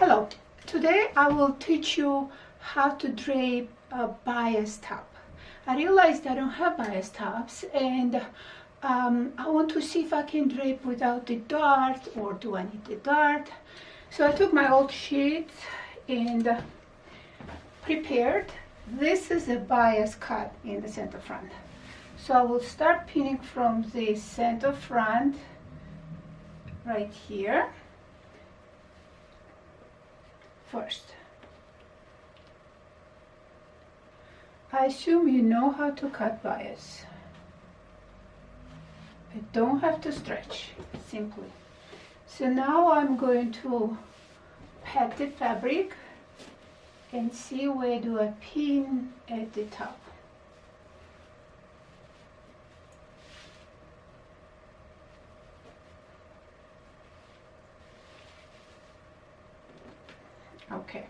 Hello, today I will teach you how to drape a bias top. I realized I don't have bias tops, and I want to see if I can drape without the dart, or do I need the dart. So I took my old sheet and prepared. This is a bias cut in the center front. So I will start pinning from the center front right here first. I assume you know how to cut bias. I don't have to stretch, simply. So now I'm going to pat the fabric and see where do I pin at the top. Okay.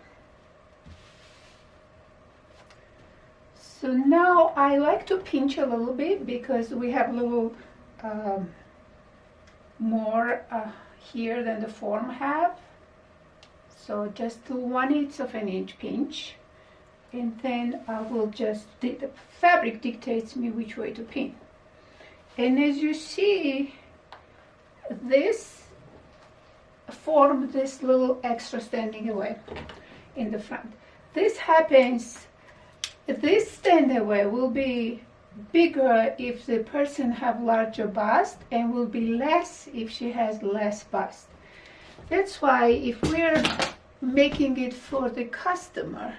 So now I like to pinch a little bit because we have a little more here than the form have. So just do 1/8 of an inch pinch, and then I will just, the fabric dictates me which way to pin. And as you see, this form this little extra standing away in the front. This happens, this stand away will be bigger if the person have larger bust, and will be less if she has less bust. That's why if we're making it for the customer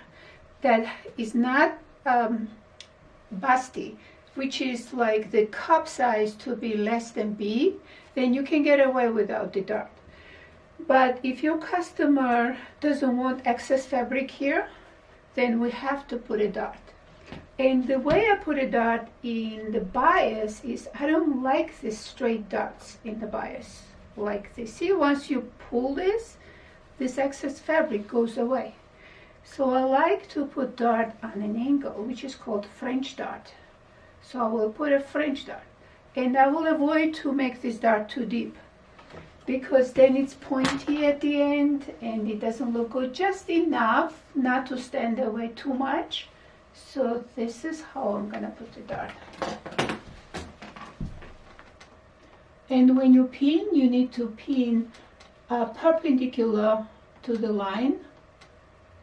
that is not busty, which is like the cup size to be less than B, then you can get away without the dart. But if your customer doesn't want excess fabric here, then we have to put a dart. And the way I put a dart in the bias is I don't like the straight darts in the bias like this. See, once you pull this excess fabric goes away. So I like to put dart on an angle, which is called French dart. So I will put a French dart, and I will avoid to make this dart too deep, because then it's pointy at the end and it doesn't look good, just enough not to stand away too much. So this is how I'm gonna put the dart. And when you pin, you need to pin perpendicular to the line,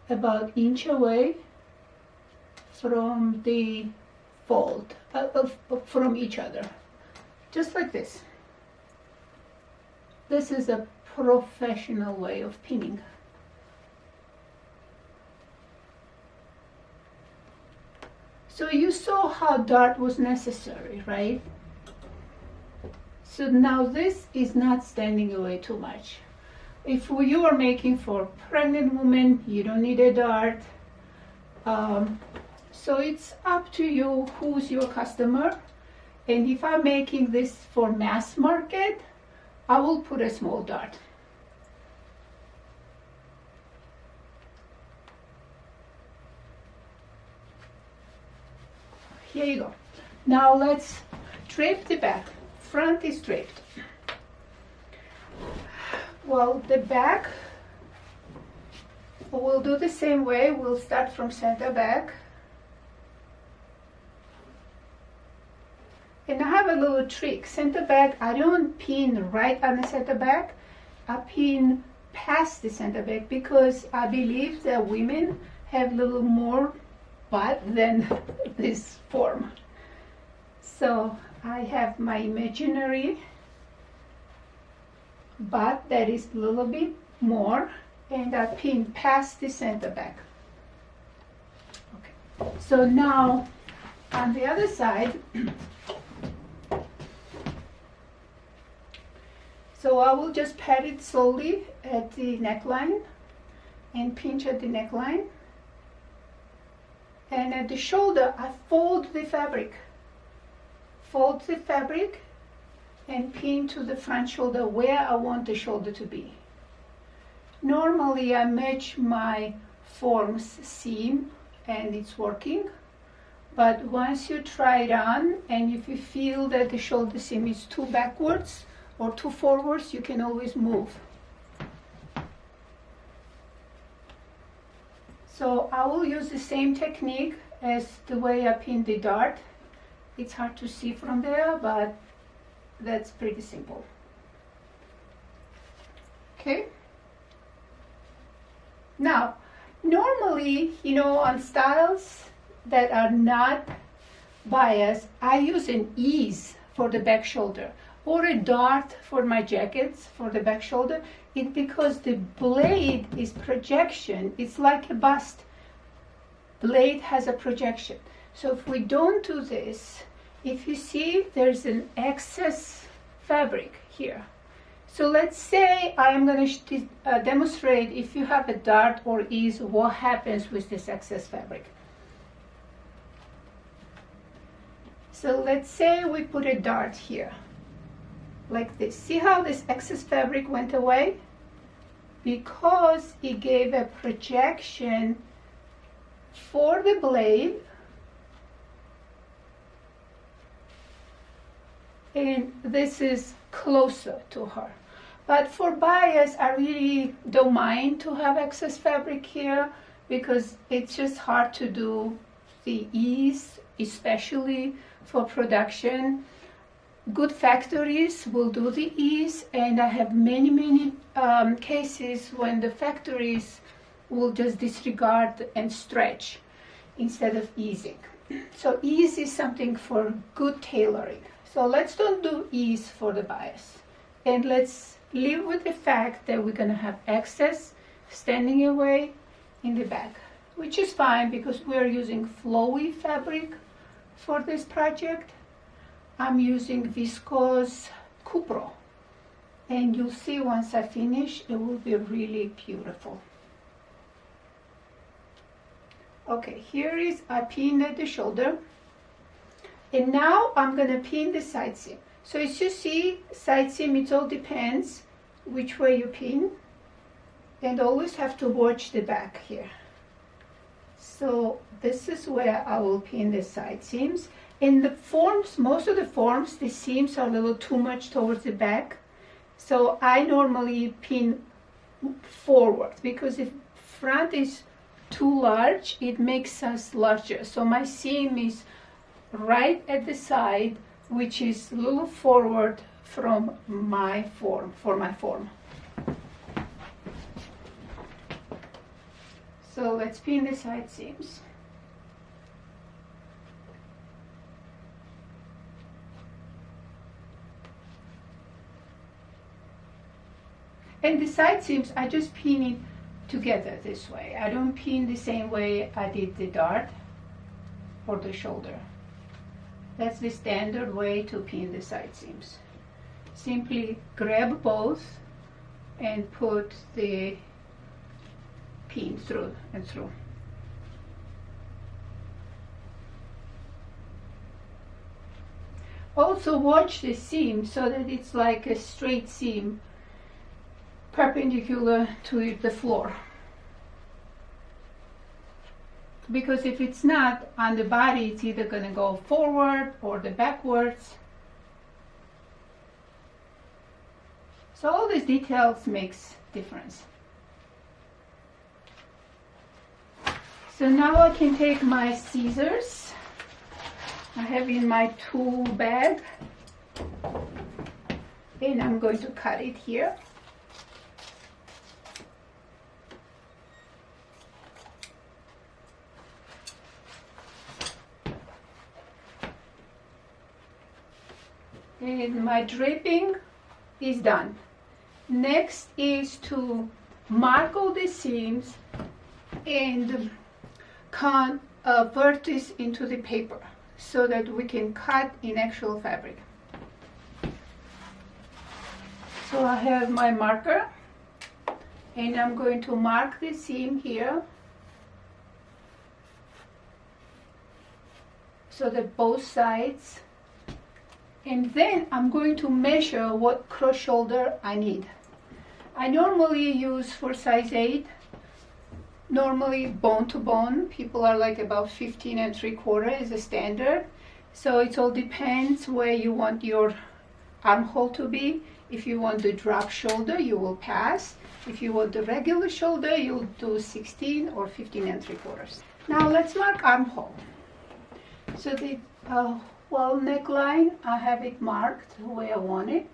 about inch away from the fold, from each other, just like this. This is a professional way of pinning. So you saw how dart was necessary, right? So now this is not standing away too much. If you are making for pregnant women, you don't need a dart. So it's up to you who's your customer. And if I'm making this for mass market, I will put a small dart. Here you go. Now let's drape the back. Front is draped. Well, the back, we'll do the same way. We'll start from center back. And I have a little trick. Center back, I don't pin right on the center back. I pin past the center back because I believe that women have a little more butt than this form. So I have my imaginary butt that is a little bit more, and I pin past the center back. Okay. So now on the other side, so I will just pat it slowly at the neckline and pinch at the neckline. And at the shoulder, I fold the fabric. Fold the fabric and pin to the front shoulder where I want the shoulder to be. Normally I match my form's seam and it's working. But once you try it on, and if you feel that the shoulder seam is too backwards, or two forwards, you can always move. So I will use the same technique as the way I pinned the dart. It's hard to see from there, but that's pretty simple. Okay. Now, normally, on styles that are not bias, I use an ease for the back shoulder or a dart for my jackets for the back shoulder. It's because the blade is projection. It's like a bust. Blade has a projection. So if we don't do this, if you see there's an excess fabric here. So let's say I am going to demonstrate if you have a dart or ease, what happens with this excess fabric. So let's say we put a dart here, like this. See how this excess fabric went away? Because it gave a projection for the blade, and this is closer to her. But for bias, I really don't mind to have excess fabric here because it's just hard to do the ease, especially for production. Good factories will do the ease, and I have many cases when the factories will just disregard and stretch instead of easing. So ease is something for good tailoring. So let's don't do ease for the bias, and let's live with the fact that we're going to have excess standing away in the back, which is fine because we're using flowy fabric for this project. I'm using viscose Cupro, and you'll see once I finish it will be really beautiful. Okay, here is I pinned at the shoulder, and now I'm going to pin the side seam. So as you see, side seam, it all depends which way you pin, and always have to watch the back here. So this is where I will pin the side seams. In the forms, most of the forms, the seams are a little too much towards the back. So I normally pin forward because if front is too large, it makes us larger. So my seam is right at the side, which is a little forward from my form, for my form. So let's pin the side seams. And the side seams, I just pin it together this way. I don't pin the same way I did the dart for the shoulder. That's the standard way to pin the side seams. Simply grab both and put the pin through and through. Also watch the seam so that it's like a straight seam perpendicular to the floor. Because if it's not on the body, it's either going to go forward or the backwards. So all these details makes difference. So now I can take my scissors. I have in my tool bag, and I'm going to cut it here. And my draping is done. Next is to mark all the seams and convert this into the paper so that we can cut in actual fabric. So I have my marker, and I'm going to mark the seam here so that both sides. And then I'm going to measure what cross shoulder I need. I normally use for size 8, normally bone to bone. People are like about 15 3/4 is a standard. So it all depends where you want your armhole to be. If you want the drop shoulder, you will pass. If you want the regular shoulder, you'll do 16 or 15 3/4. Now let's mark armhole. So the neckline, I have it marked the way I want it.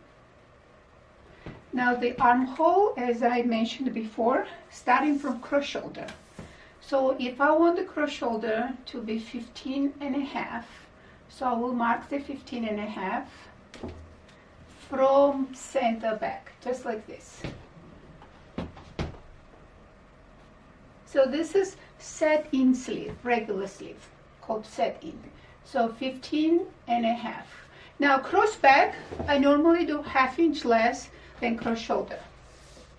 Now the armhole, as I mentioned before, starting from cross shoulder. So if I want the cross shoulder to be 15.5, so I will mark the 15.5 from center back, just like this. So this is set in sleeve, regular sleeve, called set in. So 15.5. Now cross back, I normally do 1/2 inch less than cross shoulder.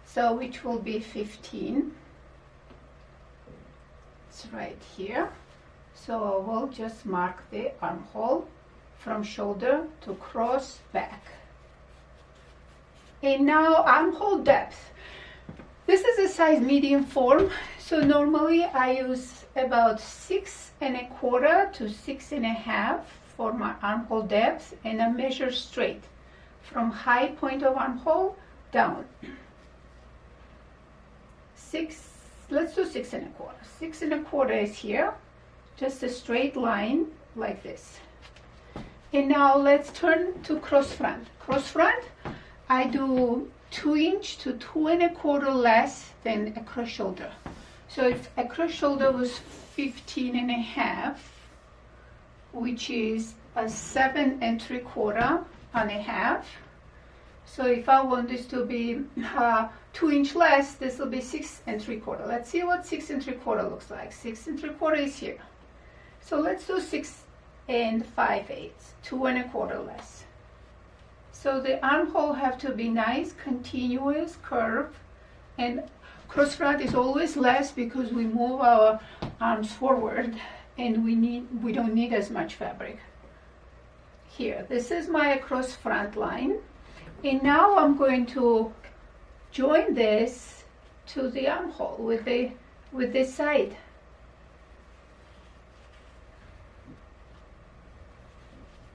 So which will be 15. It's right here. So I will just mark the armhole from shoulder to cross back. And now armhole depth. This is a size medium form, so normally I use about 6.25 to 6.5 for my armhole depth, and I measure straight from high point of armhole down. Let's do 6.25. 6.25 is here, just a straight line like this. And now let's turn to cross front. Cross front, I do 2 inch to 2.25 less than a cross shoulder. So if a cross shoulder was 15.5, which is a 7.75. So if I want this to be 2 inch less, this will be 6.75. Let's see what 6.75 looks like. 6.75 is here. So let's do 6 5/8, 2.25 less. So the armhole have to be nice, continuous curve, and cross front is always less because we move our arms forward and we don't need as much fabric. Here, this is my cross front line, and now I'm going to join this to the armhole with this side.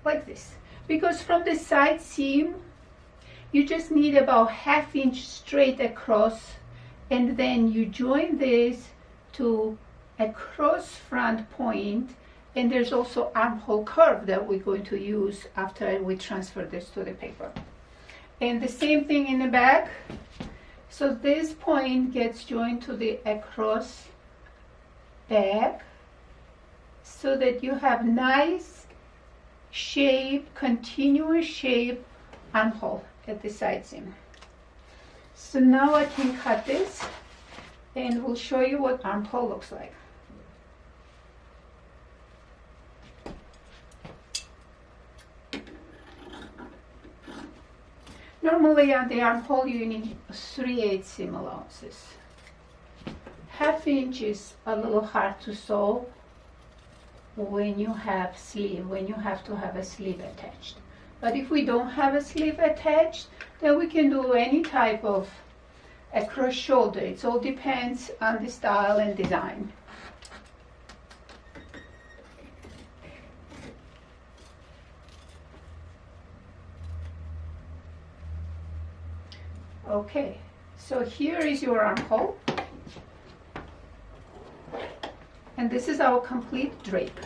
Like this. Because from the side seam, you just need about 1/2 inch straight across, and then you join this to a cross front point, and there's also armhole curve that we're going to use after we transfer this to the paper. And the same thing in the back. So this point gets joined to the across back so that you have nice shape, continuous shape armhole at the side seam. So now I can cut this and we'll show you what armhole looks like. Normally on the armhole you need 3/8 seam allowances. 1/2 inch is a little hard to sew when you have to have a sleeve attached. But if we don't have a sleeve attached, then we can do any type of a cross shoulder. It all depends on the style and design. Okay, so here is your armhole. And this is our complete drape.